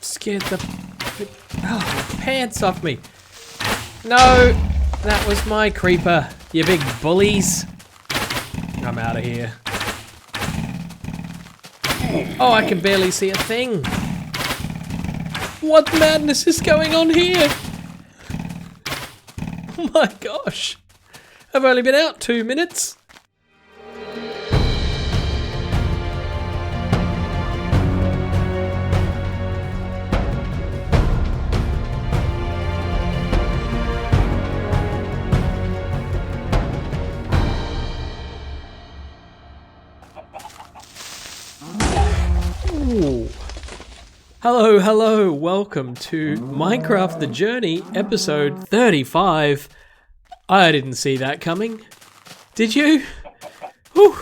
Scared the pants off me. No, that was my creeper, you big bullies. I'm out of here. Oh, I can barely see a thing. What madness is going on here? Oh my gosh. I've only been out 2 minutes. Ooh. Hello, welcome to Minecraft The Journey, episode 35. I didn't see that coming. Did you? Whew.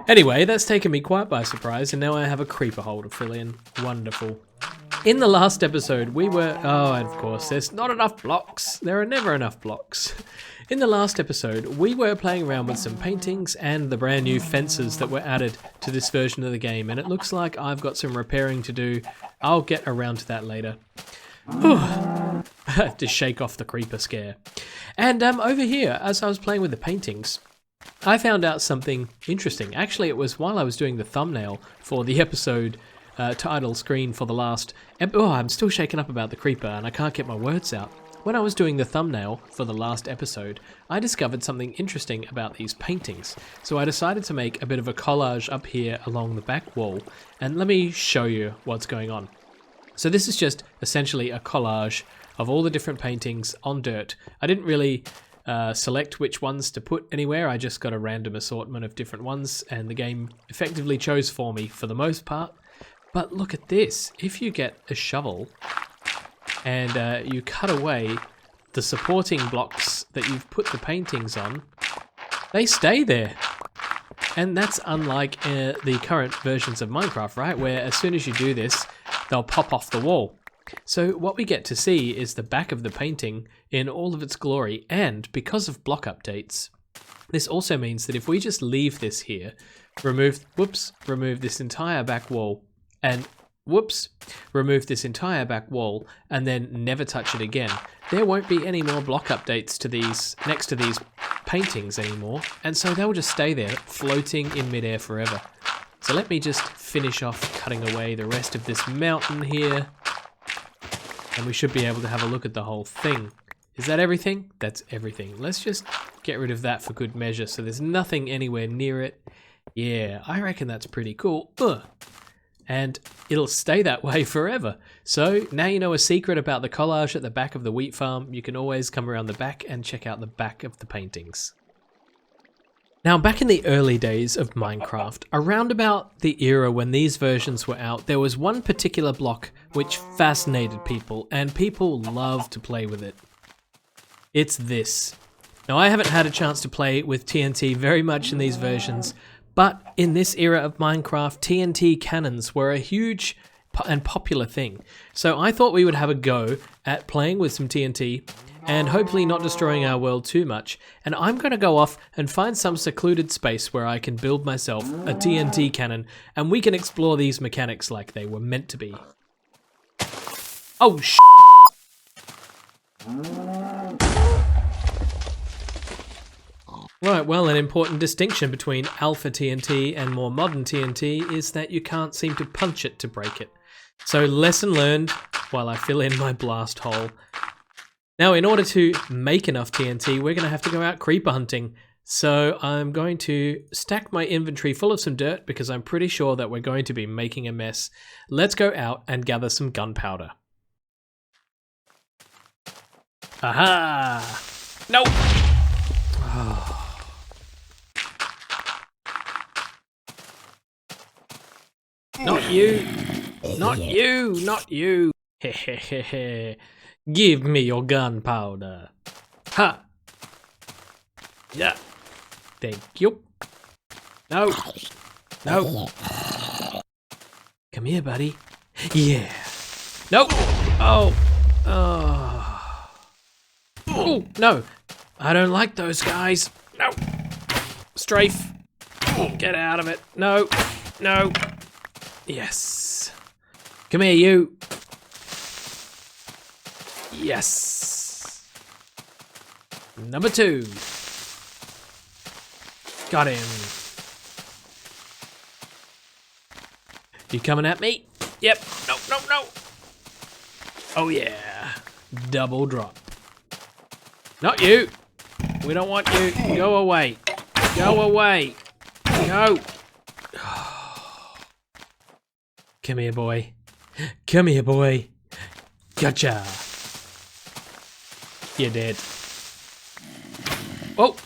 Anyway, that's taken me quite by surprise, and now I have a creeper hole to fill in. Wonderful. In the last episode, we were... Oh, and of course, there's not enough blocks. There are never enough blocks. In the last episode, we were playing around with some paintings and the brand new fences that were added to this version of the game, and it looks like I've got some repairing to do. I'll get around to that later. To shake off the creeper scare. And over here, as I was playing with the paintings, I found out something interesting. Actually, it was while I was doing the thumbnail for the episode title screen for the last... I'm still shaken up about the creeper and I can't get my words out. When I was doing the thumbnail for the last episode, I discovered something interesting about these paintings. So I decided to make a bit of a collage up here along the back wall, and let me show you what's going on. So this is just essentially a collage of all the different paintings on dirt. I didn't really select which ones to put anywhere, I just got a random assortment of different ones, and the game effectively chose for me for the most part. But look at this, if you get a shovel and you cut away the supporting blocks that you've put the paintings on, they stay there. And that's unlike the current versions of Minecraft, right? Where as soon as you do this, they'll pop off the wall. So what we get to see is the back of the painting in all of its glory, and because of block updates, this also means that if we just leave this here, remove this entire back wall, and remove this entire back wall, and then never touch it again, there won't be any more block updates to these next to these paintings anymore, and so they'll just stay there floating in midair forever. So let me just finish off cutting away the rest of this mountain here, and we should be able to have a look at the whole thing. Is that everything? That's everything. Let's just get rid of that for good measure so there's nothing anywhere near it. Yeah, I reckon that's pretty cool. And it'll stay that way forever. So now you know a secret about the collage at the back of the wheat farm. You can always come around the back and check out the back of the paintings. Now, back in the early days of Minecraft, around about the era when these versions were out, there was one particular block which fascinated people, and people loved to play with it. It's this. Now, I haven't had a chance to play with TNT very much in these versions, but in this era of Minecraft, TNT cannons were a huge and popular thing. So I thought we would have a go at playing with some TNT and hopefully not destroying our world too much. And I'm going to go off and find some secluded space where I can build myself a TNT cannon, and we can explore these mechanics like they were meant to be. Oh, Right, well, an important distinction between alpha TNT and more modern TNT is that you can't seem to punch it to break it. So lesson learned while I fill in my blast hole. Now, in order to make enough TNT, we're going to have to go out creeper hunting. So I'm going to stack my inventory full of some dirt because I'm pretty sure that we're going to be making a mess. Let's go out and gather some gunpowder. Aha! No! Oh. Not you! Not you! Not you! Hehehe. Give me your gunpowder. Ha! Yeah. Thank you. No. No. Come here, buddy. Yeah. No. Oh. Oh. Oh, no. I don't like those guys. No. Strafe. Get out of it. No. No. Yes. Come here, you. Yes. Number 2. Got him. You coming at me? Yep. No, no, no. Oh, yeah. Double drop. Not you. We don't want you. Go away. Go away. Go. Come here, boy. Come here, boy. Gotcha. You're dead. Oh.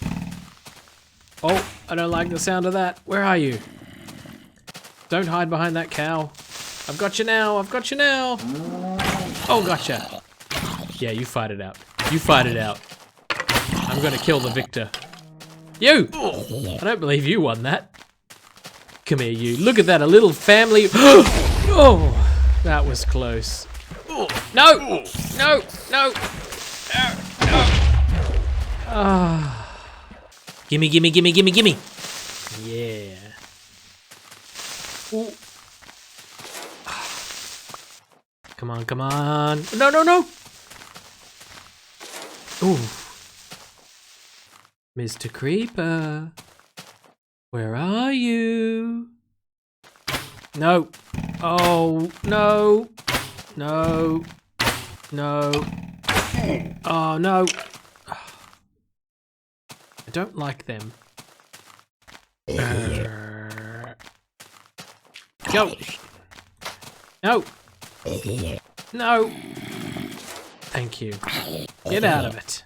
Oh, I don't like the sound of that. Where are you? Don't hide behind that cow. I've got you now. I've got you now. Oh, gotcha. Yeah, you fight it out. You fight it out. I'm gonna kill the victor. You! I don't believe you won that. Come here, you. Look at that, a little family. Oh, that was close. No! No! No! No! Ah. Gimme, gimme, gimme, gimme, gimme. Yeah. Ooh. Come on, come on. No, no, no! Ooh. Mr. Creeper. Where are you? No. Oh, no. No. No. Oh, no. I don't like them. Go. No. No. Thank you. Get out of it.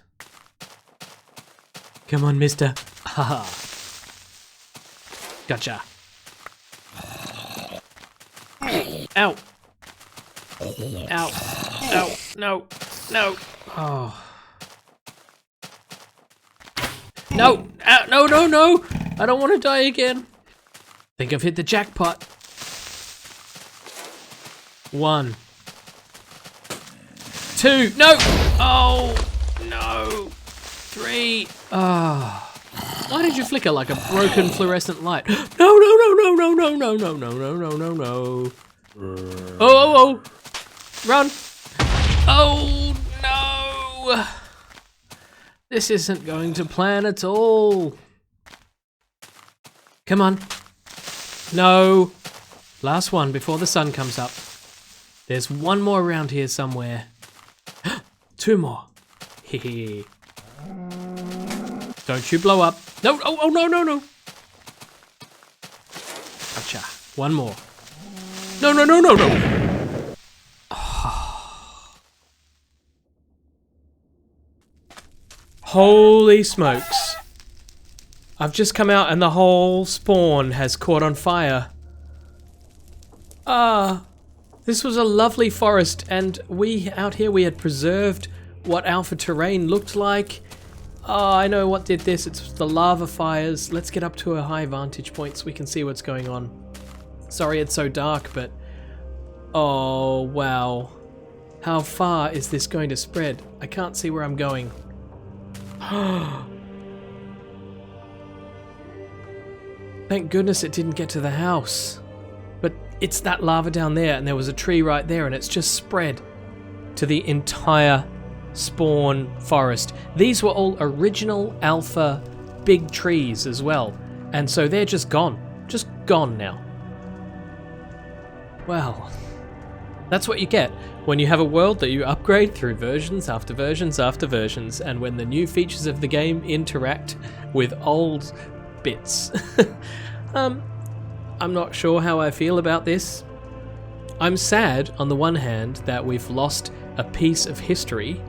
Come on, mister. Haha. Gotcha. Ow. Ow. Ow. No. No. Oh. No. Ow. No, no, no. I don't want to die again. Think I've hit the jackpot. 1. 2. No. Oh. No. 3. Ah. Why did you flicker like a broken fluorescent light? No, no, no, no, no, no, no, no, no, no, no, no, no. Oh, oh, oh. Run. Oh, no. This isn't going to plan at all. Come on. No. Last one before the sun comes up. There's one more around here somewhere. 2 more. Hehe. Don't you blow up. No, oh, oh, no, no, no. Gotcha. One more. No, no, no, no, no. Oh. Holy smokes. I've just come out and the whole spawn has caught on fire. This was a lovely forest and we, out here, we had preserved what alpha terrain looked like. Oh, I know what did this. It's the lava fires. Let's get up to a high vantage point so we can see what's going on. Sorry it's so dark, but... Oh, wow. How far is this going to spread? I can't see where I'm going. Thank goodness it didn't get to the house. But it's that lava down there, and there was a tree right there, and it's just spread to the entire spawn forest. These were all original alpha big trees as well, and so they're just gone now. Well, that's what you get when you have a world that you upgrade through versions after versions after versions, and when the new features of the game interact with old bits. I'm not sure how I feel about this. I'm sad on the one hand that we've lost a piece of history,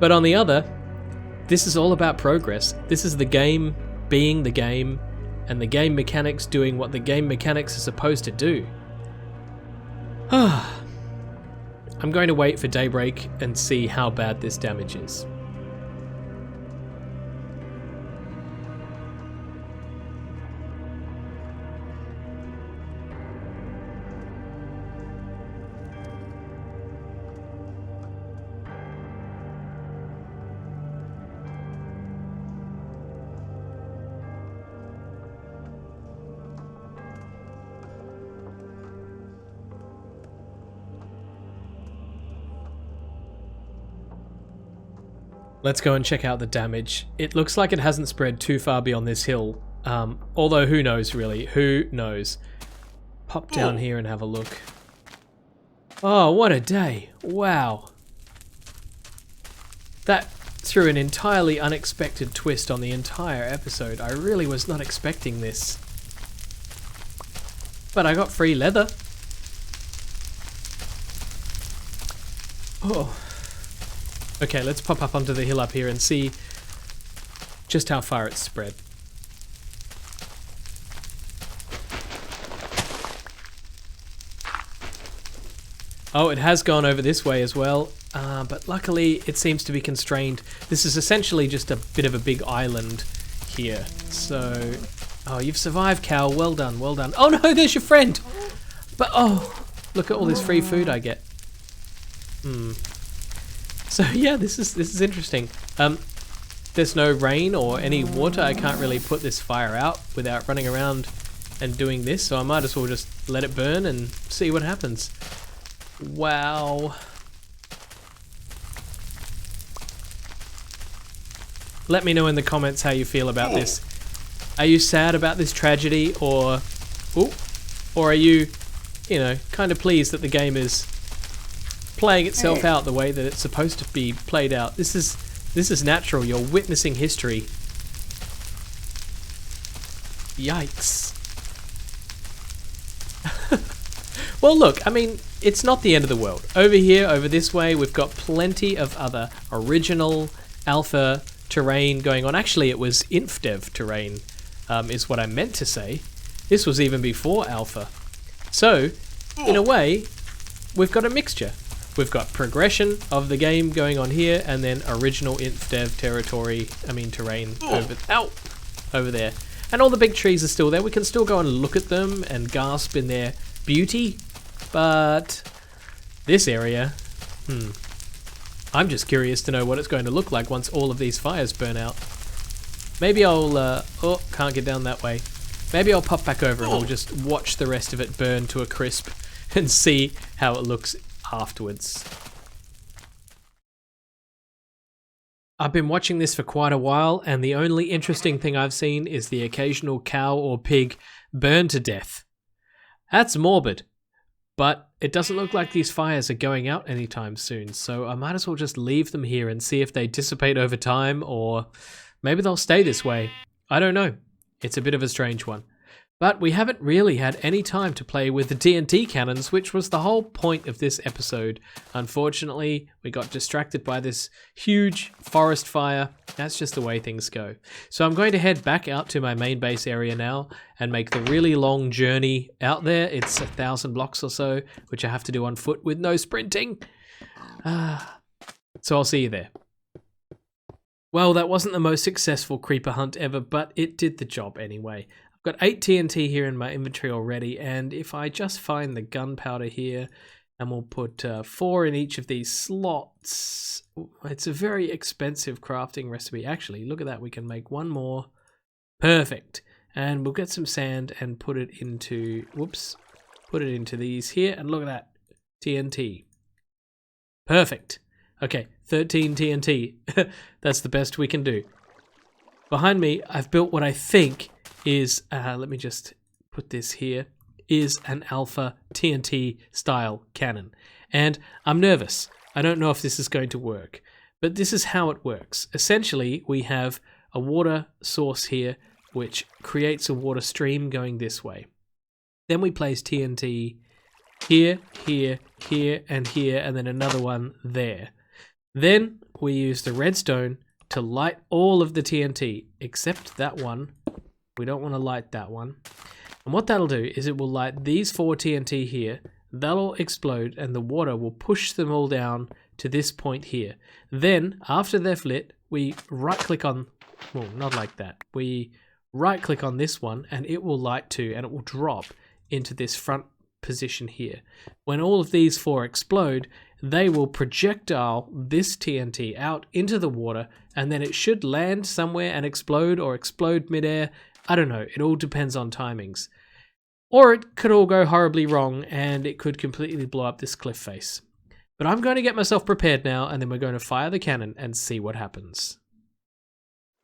but on the other, this is all about progress. This is the game being the game, and the game mechanics doing what the game mechanics are supposed to do. I'm going to wait for daybreak and see how bad this damage is. Let's go and check out the damage. It looks like it hasn't spread too far beyond this hill. Although who knows really? Who knows? Pop down here and have a look. Oh, what a day. Wow. That threw an entirely unexpected twist on the entire episode. I really was not expecting this. But I got free leather. Oh. Okay, let's pop up onto the hill up here and see just how far it's spread. Oh, it has gone over this way as well, but luckily it seems to be constrained. This is essentially just a bit of a big island here. So, oh, you've survived, Cal. Well done, well done. Oh no, there's your friend. But oh, look at all this free food I get. So yeah, this is interesting. There's no rain or any water. I can't really put this fire out without running around and doing this. So I might as well just let it burn and see what happens. Wow. Let me know in the comments how you feel about this. Are you sad about this tragedy, or are you, kind of pleased that the game is playing itself out the way that it's supposed to be played out? This is natural. You're witnessing history. Yikes. Well, look, I mean, it's not the end of the world. Over here, over this way, we've got plenty of other original alpha terrain going on. Actually, it was InfDev terrain, is what I meant to say. This was even before alpha. So, in a way, we've got a mixture. We've got progression of the game going on here, and then original InfDev terrain over there. And all the big trees are still there. We can still go and look at them and gasp in their beauty. But this area, I'm just curious to know what it's going to look like once all of these fires burn out. Maybe I'll, can't get down that way. Maybe I'll pop back over and we'll just watch the rest of it burn to a crisp and see how it looks afterwards. I've been watching this for quite a while, and the only interesting thing I've seen is the occasional cow or pig burn to death. That's morbid. But it doesn't look like these fires are going out anytime soon, so I might as well just leave them here and see if they dissipate over time, or maybe they'll stay this way. I don't know. It's a bit of a strange one. But we haven't really had any time to play with the TNT cannons, which was the whole point of this episode. Unfortunately, we got distracted by this huge forest fire. That's just the way things go. So I'm going to head back out to my main base area now and make the really long journey out there. It's 1,000 blocks or so, which I have to do on foot with no sprinting. So I'll see you there. Well, that wasn't the most successful creeper hunt ever, but it did the job anyway. Got 8 TNT here in my inventory already, and if I just find the gunpowder here, and we'll put 4 in each of these slots. It's a very expensive crafting recipe. Actually, look at that, we can make one more. Perfect. And we'll get some sand and put it into, put it into these here, and look at that, TNT. Perfect. Okay, 13 TNT. That's the best we can do. Behind me, I've built what I think is, let me just put this here, is an alpha TNT style cannon. And I'm nervous. I don't know if this is going to work, but this is how it works. Essentially, we have a water source here, which creates a water stream going this way. Then we place TNT here, here, here, and here, and then another one there. Then we use the redstone to light all of the TNT, except that one. We don't want to light that one. And what that'll do is it will light these 4 TNT here. That'll explode and the water will push them all down to this point here. Then, after they've lit, we right click on, well, not like that. We right click on this one and it will light too, and it will drop into this front position here. When all of these 4 explode, they will projectile this TNT out into the water, and then it should land somewhere and explode, or explode midair. I don't know, it all depends on timings. Or it could all go horribly wrong and it could completely blow up this cliff face. But I'm going to get myself prepared now, and then we're going to fire the cannon and see what happens.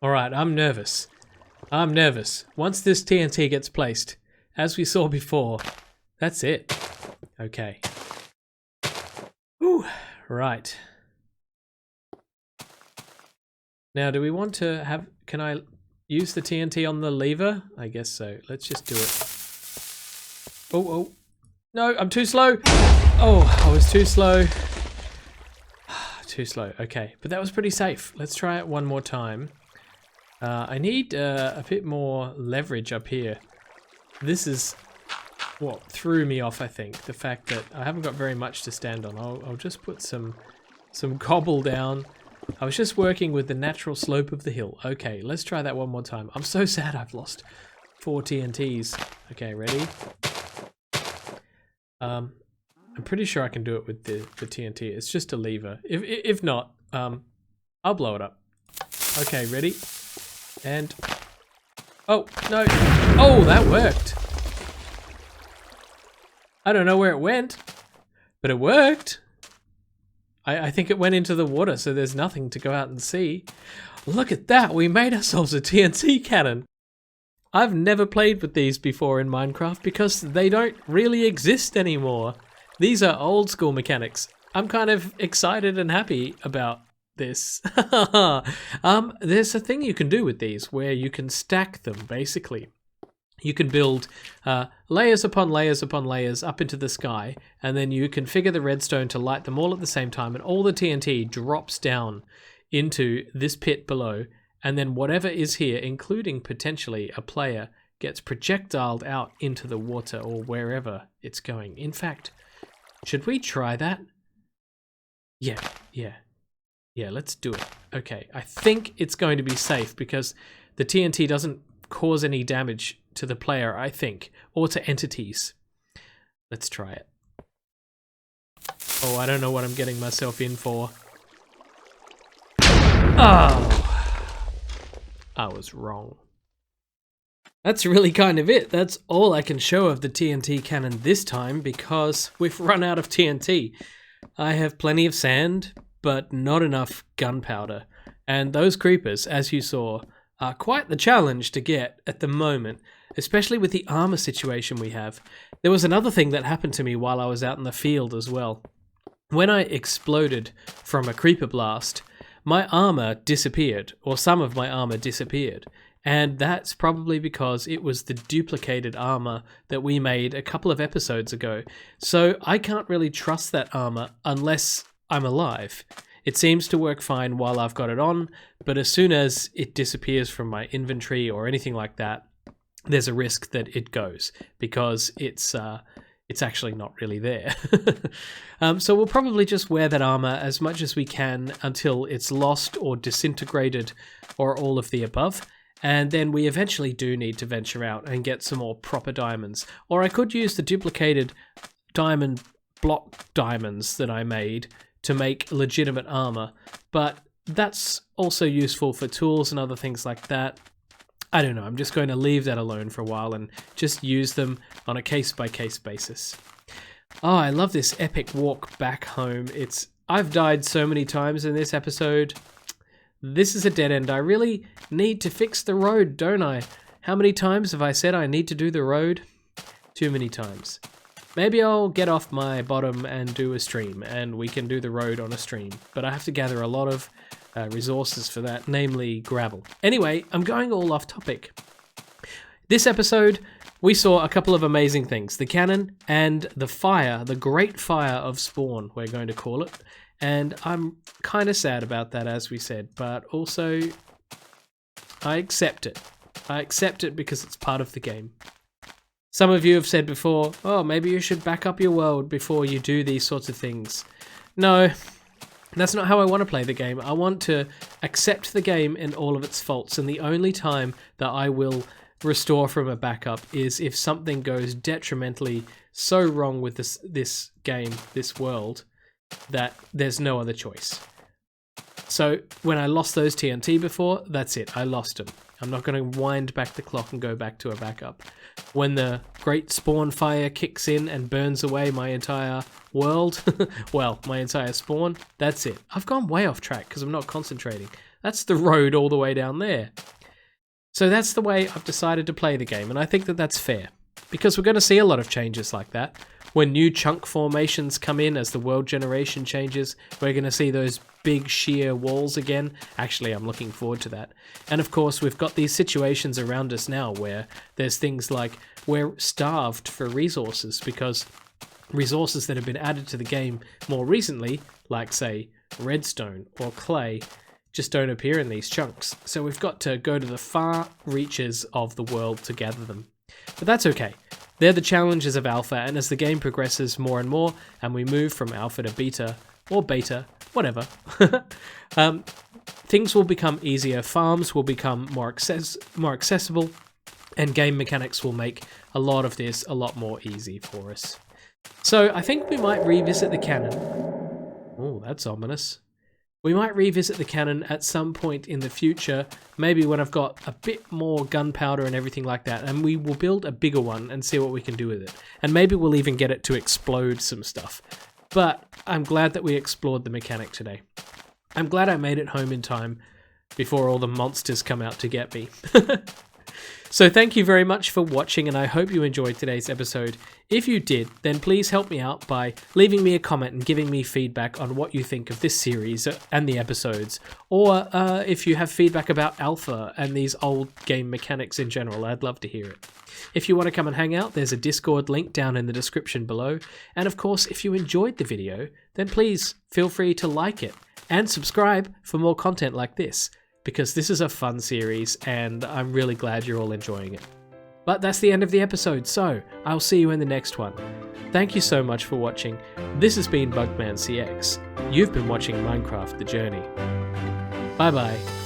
Alright, I'm nervous. I'm nervous. Once this TNT gets placed, as we saw before, that's it. Okay. Ooh, right. Now, do we want to have... Can I use the TNT on the lever? I guess so. Let's just do it. Oh, oh. No, I'm too slow. Oh, I was too slow. Too slow. Okay, but that was pretty safe. Let's try it one more time. I need a bit more leverage up here. This is what threw me off, I think. The fact that I haven't got very much to stand on. I'll just put some cobble down. I was just working with the natural slope of the hill. Okay, let's try that one more time. I'm so sad I've lost 4 TNTs. Okay, ready? I'm pretty sure I can do it with the TNT. It's just a lever. If not, I'll blow it up. Okay, ready? And... Oh, no. Oh, that worked. I don't know where it went, but it worked. I think it went into the water, so there's nothing to go out and see. Look at that, we made ourselves a TNT cannon. I've never played with these before in Minecraft because they don't really exist anymore. These are old school mechanics. I'm kind of excited and happy about this. There's a thing you can do with these where you can stack them, basically. You can build layers upon layers upon layers up into the sky, and then you configure the redstone to light them all at the same time, and all the TNT drops down into this pit below, and then whatever is here, including potentially a player, gets projectiled out into the water or wherever it's going. In fact, should we try that? Yeah, let's do it. Okay, I think it's going to be safe because the TNT doesn't cause any damage to the player, I think, or to entities. Let's try it. Oh, I don't know what I'm getting myself in for. Oh, I was wrong. That's really kind of it. That's all I can show of the TNT cannon this time because we've run out of TNT. I have plenty of sand, but not enough gunpowder. And those creepers, as you saw, are quite the challenge to get at the moment, especially with the armor situation we have. There was another thing that happened to me while I was out in the field as well. When I exploded from a creeper blast, my armor disappeared, or some of my armor disappeared. And that's probably because it was the duplicated armor that we made a couple of episodes ago. So I can't really trust that armor unless I'm alive. It seems to work fine while I've got it on, but as soon as it disappears from my inventory or anything like that, there's a risk that it goes because it's actually not really there. So we'll probably just wear that armor as much as we can until it's lost or disintegrated or all of the above. And then we eventually do need to venture out and get some more proper diamonds. Or I could use the duplicated diamond block diamonds that I made to make legitimate armor, but that's also useful for tools and other things like that. I don't know, I'm just going to leave that alone for a while and just use them on a case-by-case basis. Oh, I love this epic walk back home. I've died so many times in this episode. This is a dead end. I really need to fix the road, don't I? How many times have I said I need to do the road? Too many times. Maybe I'll get off my bottom and do a stream, and we can do the road on a stream. But I have to gather a lot of resources for that, namely gravel. Anyway, I'm going all off topic. This episode, we saw a couple of amazing things. The cannon and the fire, the great fire of spawn, we're going to call it. And I'm kind of sad about that, as we said, but also I accept it. I accept it because it's part of the game. Some of you have said before, oh, maybe you should back up your world before you do these sorts of things. No, that's not how I want to play the game. I want to accept the game and all of its faults, and the only time that I will restore from a backup is if something goes detrimentally so wrong with this game, this world, that there's no other choice. So when I lost those TNT before, that's it, I lost them. I'm not going to wind back the clock and go back to a backup. When the great spawn fire kicks in and burns away my entire world, well, my entire spawn, that's it. I've gone way off track because I'm not concentrating. That's the road all the way down there. So that's the way I've decided to play the game, and I think that that's fair. Because we're going to see a lot of changes like that. When new chunk formations come in as the world generation changes, we're going to see those big sheer walls again. Actually, I'm looking forward to that. And of course, we've got these situations around us now where there's things like we're starved for resources because resources that have been added to the game more recently, like say redstone or clay, just don't appear in these chunks. So we've got to go to the far reaches of the world to gather them. But that's okay. They're the challenges of alpha, and as the game progresses more and more, and we move from alpha to beta, or beta, whatever, things will become easier, farms will become more accessible, and game mechanics will make a lot of this a lot more easy for us. So I think we might revisit the canon. Oh, that's ominous. We might revisit the cannon at some point in the future, maybe when I've got a bit more gunpowder and everything like that, and we will build a bigger one and see what we can do with it. And maybe we'll even get it to explode some stuff. But I'm glad that we explored the mechanic today. I'm glad I made it home in time before all the monsters come out to get me. So thank you very much for watching, and I hope you enjoyed today's episode. If you did, then please help me out by leaving me a comment and giving me feedback on what you think of this series and the episodes. Or if you have feedback about Alpha and these old game mechanics in general, I'd love to hear it. If you want to come and hang out, there's a Discord link down in the description below. And of course, if you enjoyed the video, then please feel free to like it and subscribe for more content like this, because this is a fun series and I'm really glad you're all enjoying it. But that's the end of the episode, so I'll see you in the next one. Thank you so much for watching. This has been BugmanCX. You've been watching Minecraft The Journey. Bye bye.